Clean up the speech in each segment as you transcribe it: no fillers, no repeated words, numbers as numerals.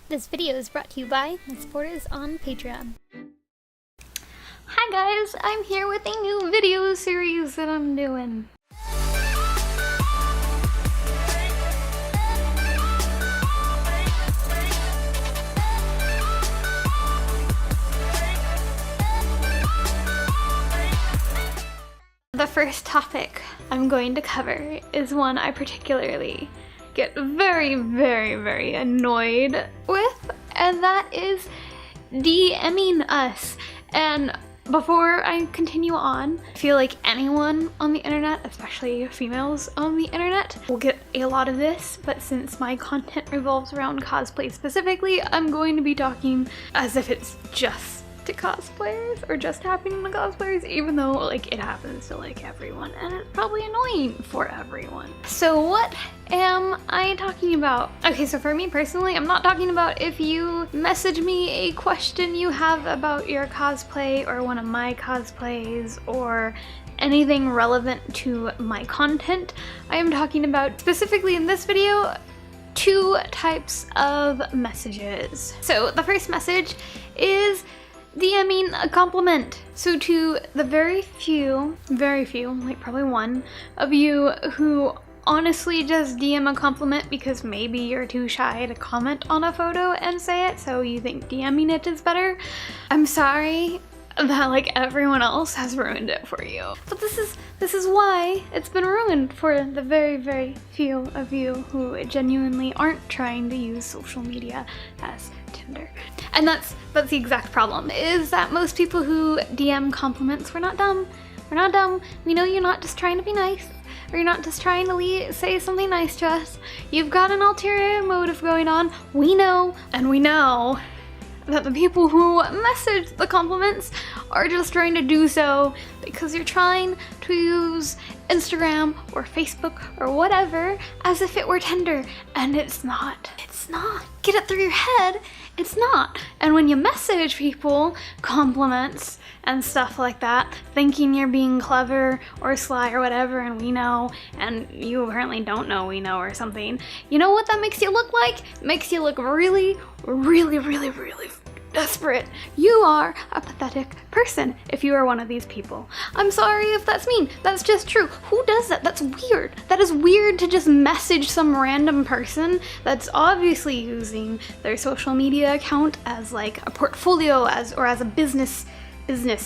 This video is brought to you by my supporters on Patreon. Hi guys, I'm here with a new video series that I'm doing. The first topic I'm going to cover is one I particularly get very annoyed with, and that is DMing us. And before I continue on, I feel like anyone on the internet, especially females on the internet, will get a lot of this, but since my content revolves around cosplay specifically, I'm going to be talking as if it's just to cosplayers or just happening to cosplayers, even though like it happens to like everyone and it's probably annoying for everyone. So what am I talking about? Okay, so for me personally, I'm not talking about if you message me a question you have about your cosplay or one of my cosplays or anything relevant to my content. I am talking about specifically in this video two types of messages. So the first message is DMing a compliment. So to the very few, like probably one of you who honestly just DM a compliment because maybe you're too shy to comment on a photo and say it, so you think DMing it is better, I'm sorry that like everyone else has ruined it for you. But this is why it's been ruined for the very few of you who genuinely aren't trying to use social media as Tinder. And that's the exact problem, is that most people who DM compliments, we're not dumb. We're not dumb. We know you're not just trying to be nice, or you're not just trying to say something nice to us. You've got an ulterior motive going on. We know, and we know that the people who message the compliments are just trying to do so because you're trying to use Instagram or Facebook or whatever as if it were Tinder, and it's not. It's not. Get it through your head, it's not. And when you message people compliments and stuff like that, thinking you're being clever or sly or whatever, and we know, and you apparently don't know we know or something, you know what that makes you look like? It makes you look really desperate. You are a pathetic person if you are one of these people. I'm sorry if that's mean. That's just true. Who does that? That's weird. That is weird to just message some random person that's obviously using their social media account as like a portfolio or as a business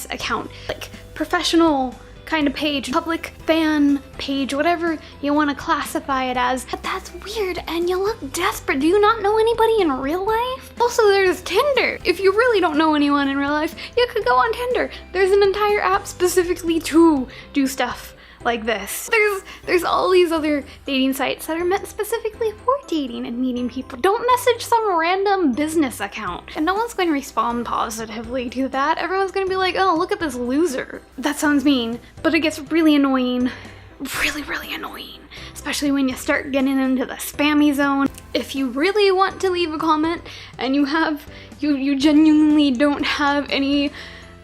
account, like professional kind of page, public fan page, whatever you want to classify it as. But that's weird and you look desperate. Do you not know anybody in real life? Also, there's Tinder. If you really don't know anyone in real life, you could go on Tinder. There's an entire app specifically to do stuff like this. There's all these other dating sites that are meant specifically for dating and meeting people. Don't message some random business account. And no one's going to respond positively to that. Everyone's going to be like, oh, look at this loser. That sounds mean, but it gets really annoying. Really annoying. Especially when you start getting into the spammy zone. If you really want to leave a comment and you genuinely don't have any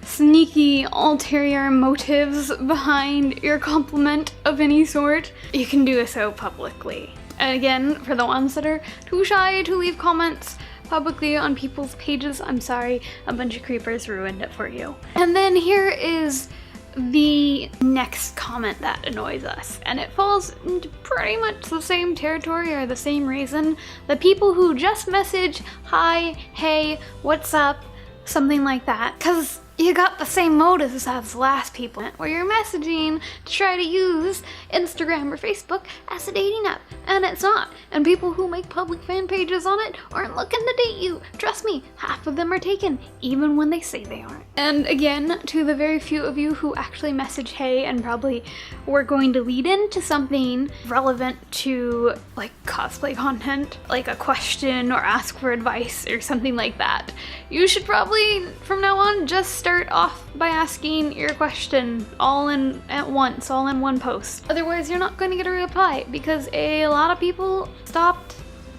sneaky ulterior motives behind your compliment of any sort, you can do so publicly. And again, for the ones that are too shy to leave comments publicly on people's pages, I'm sorry, a bunch of creepers ruined it for you. And then here is the next comment that annoys us, and it falls into pretty much the same territory or the same reason. The people who just message, hi, hey, what's up, something like that, because you got the same motives as the last people, where you're messaging to try to use Instagram or Facebook as a dating app, and it's not. And people who make public fan pages on it aren't looking to date you. Trust me, half of them are taken, even when they say they aren't. And again, to the very few of you who actually message hey and probably were going to lead into something relevant to like cosplay content, like a question or ask for advice or something like that, you should probably from now on just start off by asking your question all at once, all in one post. Otherwise, you're not going to get a reply because a lot of people stopped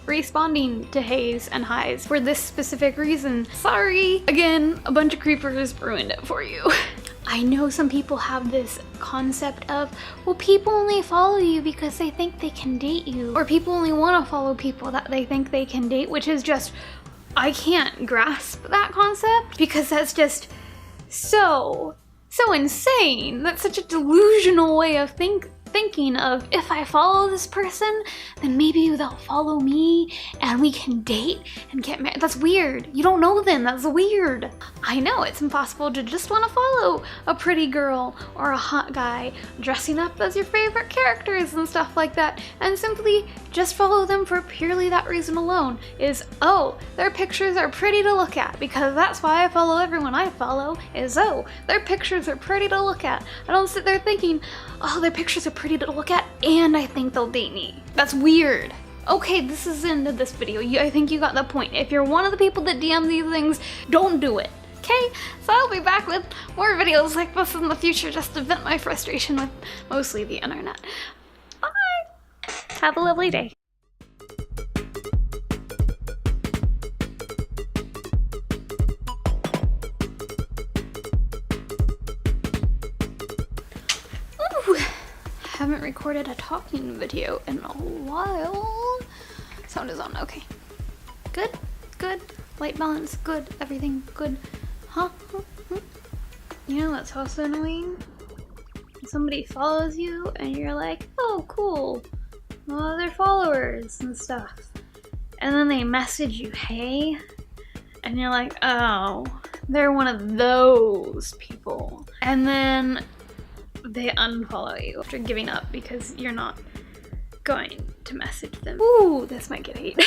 responding to heys and highs for this specific reason. Sorry. Again, a bunch of creepers ruined it for you. I know some people have this concept of, well, people only follow you because they think they can date you, or people only want to follow people that they think they can date, which is just I can't grasp that concept because that's just so insane. That's such a delusional way of thinking of, if I follow this person, then maybe they'll follow me and we can date and get married. That's weird. You don't know them. That's weird. I know it's impossible to just want to follow a pretty girl or a hot guy dressing up as your favorite characters and stuff like that, and simply just follow them for purely that reason alone. Is, oh, their pictures are pretty to look at, because that's why I follow everyone I follow, is, oh, their pictures are pretty to look at. I don't sit there thinking, oh, their pictures are pretty to look at and I think they'll date me. That's weird. Okay, this is the end of this video. I think you got the point. If you're one of the people that DM these things, don't do it. Okay? So I'll be back with more videos like this in the future just to vent my frustration with mostly the internet. Bye! Have a lovely day. Haven't recorded a talking video in a while. Sound is on, okay. Good, good. Light balance, good. Everything good. Huh? You know what's also annoying? Somebody follows you and you're like, oh, cool. Well, they're followers and stuff. And then they message you, hey? And you're like, oh, they're one of those people. And then they unfollow you after giving up because you're not going to message them. Ooh, this might get hate.